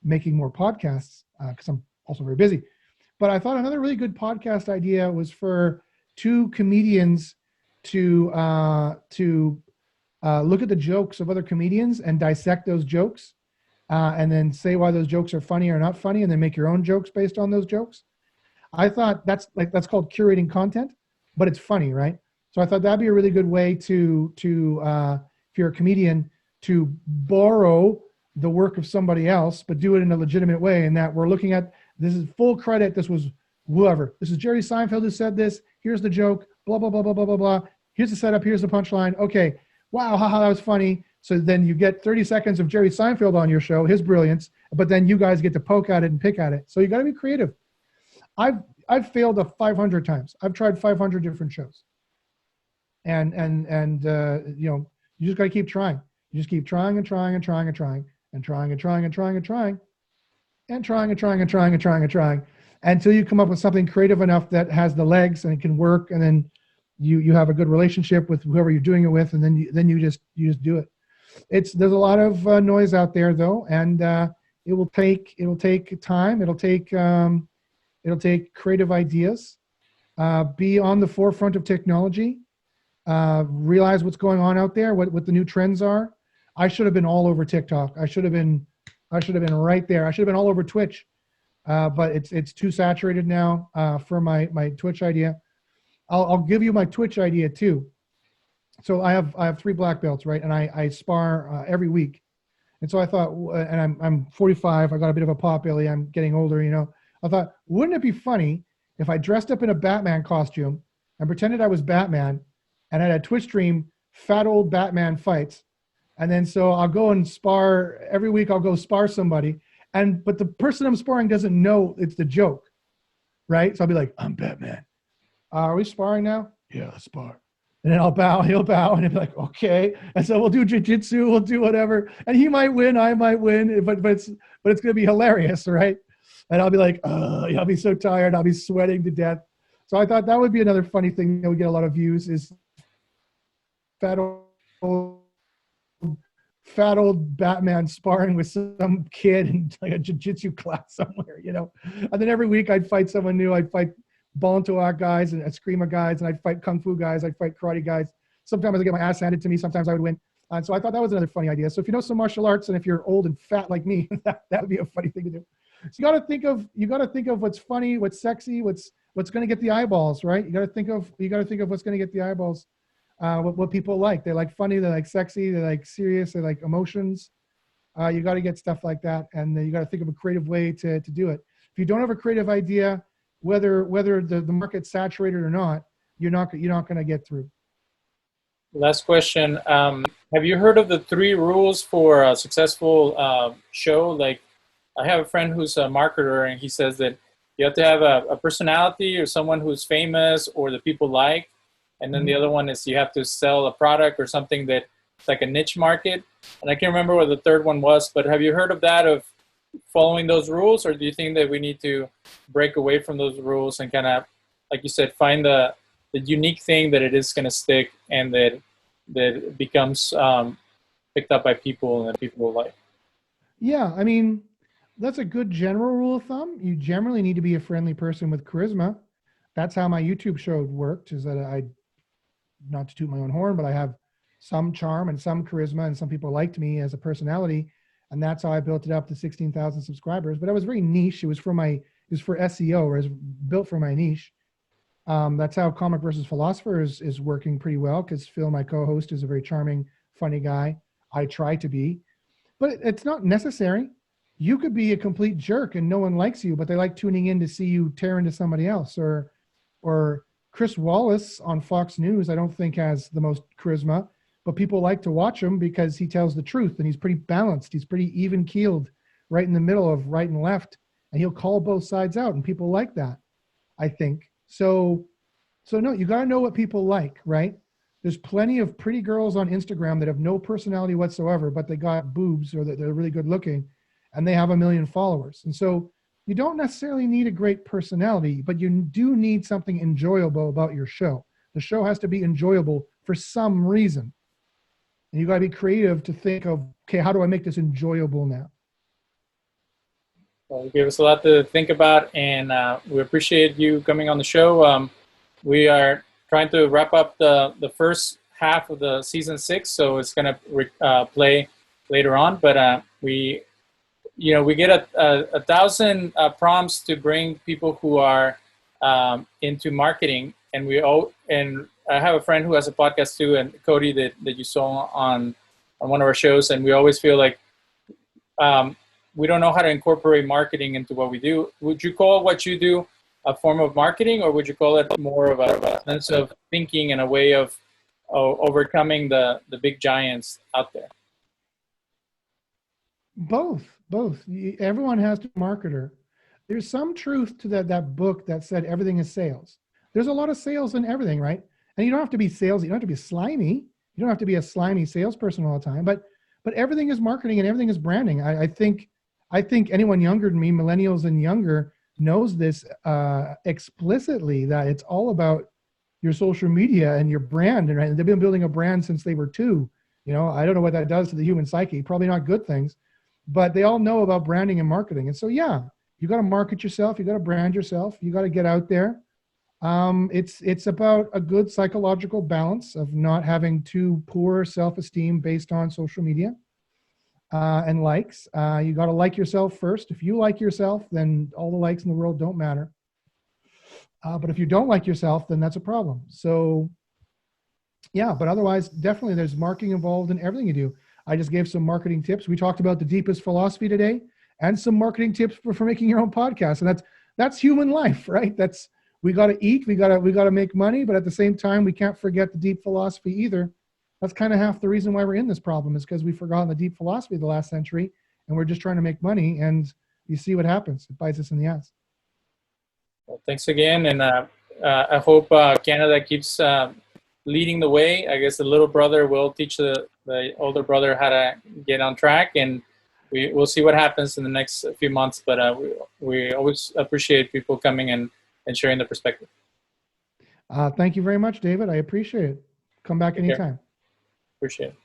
[SPEAKER 2] making more podcasts because I'm also very busy. But I thought another really good podcast idea was for two comedians to look at the jokes of other comedians and dissect those jokes, and then say why those jokes are funny or not funny, and then make your own jokes based on those jokes. I thought that's called curating content, but it's funny, right? So I thought that'd be a really good way to if you're a comedian, to borrow the work of somebody else, but do it in a legitimate way. And that we're looking at, this is full credit. This was whoever. This is Jerry Seinfeld who said this. Here's the joke. Blah blah blah blah blah blah blah. Here's the setup. Here's the punchline. Okay. Wow. Haha. That was funny. So then you get 30 seconds of Jerry Seinfeld on your show, his brilliance, but then you guys get to poke at it and pick at it. So you got to be creative. I've failed 500 times. I've tried 500 different shows. And you just got to keep trying. You just keep trying and trying and trying and trying and trying and trying and trying and trying and trying and trying and trying and trying and trying until you come up with something creative enough that has the legs and it can work. And then you have a good relationship with whoever you're doing it with. And then you just do it. There's a lot of noise out there though. And it will take time. It'll take creative ideas, be on the forefront of technology, realize what's going on out there, what the new trends are. I should have been all over TikTok. I should have been right there. I should have been all over Twitch, but it's too saturated now for my Twitch idea. I'll give you my Twitch idea too. So I have 3 black belts, right? And I spar every week. And so I thought, and I'm 45. I got a bit of a pot belly. I'm getting older, you know. I thought, wouldn't it be funny if I dressed up in a Batman costume and pretended I was Batman and I had a Twitch stream, fat old Batman fights. And then so I'll go and spar every week. I'll go spar somebody. But the person I'm sparring doesn't know it's the joke. right? So I'll be like, I'm Batman. Are we sparring now? Yeah, let's spar. And then I'll bow, he'll bow, and he'll be like, okay. And so we'll do jiu-jitsu, we'll do whatever. And he might win, I might win, but it's going to be hilarious, right? And I'll be like, I'll be so tired, I'll be sweating to death. So I thought that would be another funny thing that would get a lot of views is fat old Batman sparring with some kid in like a jiu-jitsu class somewhere, you know? And then every week I'd fight someone new. I'd fight Ballantoa guys and Eskrima guys, and I'd fight Kung Fu guys. I'd fight karate guys. Sometimes I'd get my ass handed to me. Sometimes I would win. And so I thought that was another funny idea. So if you know some martial arts and if you're old and fat like me, that would be a funny thing to do. So you got to think of what's funny, what's sexy, what's going to get the eyeballs, right? You got to think of what's going to get the eyeballs. What people like. They like funny, they like sexy, they like serious, they like emotions. You got to get stuff like that, and you got to think of a creative way to do it. If you don't have a creative idea, whether the market's saturated or not, you're not going to get through.
[SPEAKER 1] Last question. Have you heard of the 3 rules for a successful show? Like, I have a friend who's a marketer, and he says that you have to have a personality or someone who's famous or that people like. And then the other one is you have to sell a product or something that's like a niche market. And I can't remember what the third one was, but have you heard of that, of following those rules? Or do you think that we need to break away from those rules and kind of, like you said, find the unique thing that it is going to stick and that it becomes picked up by people and that people will like?
[SPEAKER 2] Yeah, I mean, that's a good general rule of thumb. You generally need to be a friendly person with charisma. That's how my YouTube show worked, is that not to toot my own horn, but I have some charm and some charisma, and some people liked me as a personality, and that's how I built it up to 16,000 subscribers. But I was very niche. It was for SEO, or it was built for my niche. That's how Comic versus Philosopher is working pretty well, because Phil, my co-host, is a very charming, funny guy. I try to be, but it's not necessary. You could be a complete jerk and no one likes you, but they like tuning in to see you tear into somebody else. Or Chris Wallace on Fox News, I don't think has the most charisma, but people like to watch him because he tells the truth and he's pretty balanced. He's pretty even keeled, right in the middle of right and left, and he'll call both sides out, and people like that, I think. So no, you got to know what people like, right? There's plenty of pretty girls on Instagram that have no personality whatsoever, but they got boobs or that they're really good looking, and they have 1 million followers. And so you don't necessarily need a great personality, but you do need something enjoyable about your show. The show has to be enjoyable for some reason. And you got to be creative to think of, okay, how do I make this enjoyable now?
[SPEAKER 1] Well, you gave us a lot to think about, and we appreciate you coming on the show. We are trying to wrap up the first half of the season 6, so it's going to play later on. But we get 1,000 prompts to bring people who are into marketing, and I have a friend who has a podcast too, and Cody that you saw on one of our shows, and we always feel like we don't know how to incorporate marketing into what we do. Would you call what you do a form of marketing, or would you call it more of a sense of thinking and a way of overcoming the big giants out there?
[SPEAKER 2] Both. Everyone has to be a marketer. There's some truth to that book that said everything is sales. There's a lot of sales in everything, right? And you don't have to be salesy. You don't have to be slimy. You don't have to be a slimy salesperson all the time. But everything is marketing and everything is branding. I think anyone younger than me, millennials and younger, knows this explicitly, that it's all about your social media and your brand. And right? They've been building a brand since they were 2. I don't know what that does to the human psyche. Probably not good things. But they all know about branding and marketing. And so, yeah, you got to market yourself. You got to brand yourself. You got to get out there. It's about a good psychological balance of not having too poor self-esteem based on social media and likes. You got to like yourself first. If you like yourself, then all the likes in the world don't matter. But if you don't like yourself, then that's a problem. So, yeah, but otherwise, definitely there's marketing involved in everything you do. I just gave some marketing tips. We talked about the deepest philosophy today, and some marketing tips for making your own podcast. And that's human life, right? We got to eat, we got to make money, but at the same time, we can't forget the deep philosophy either. That's kind of half the reason why we're in this problem, is because we've forgotten the deep philosophy of the last century, and we're just trying to make money. And you see what happens. It bites us in the ass.
[SPEAKER 1] Well, thanks again, and I hope Canada keeps leading the way. I guess the little brother will teach the older brother how to get on track, and we'll see what happens in the next few months. But we always appreciate people coming and sharing their perspective.
[SPEAKER 2] Thank you very much, David. I appreciate it. Come back anytime.
[SPEAKER 1] Appreciate it.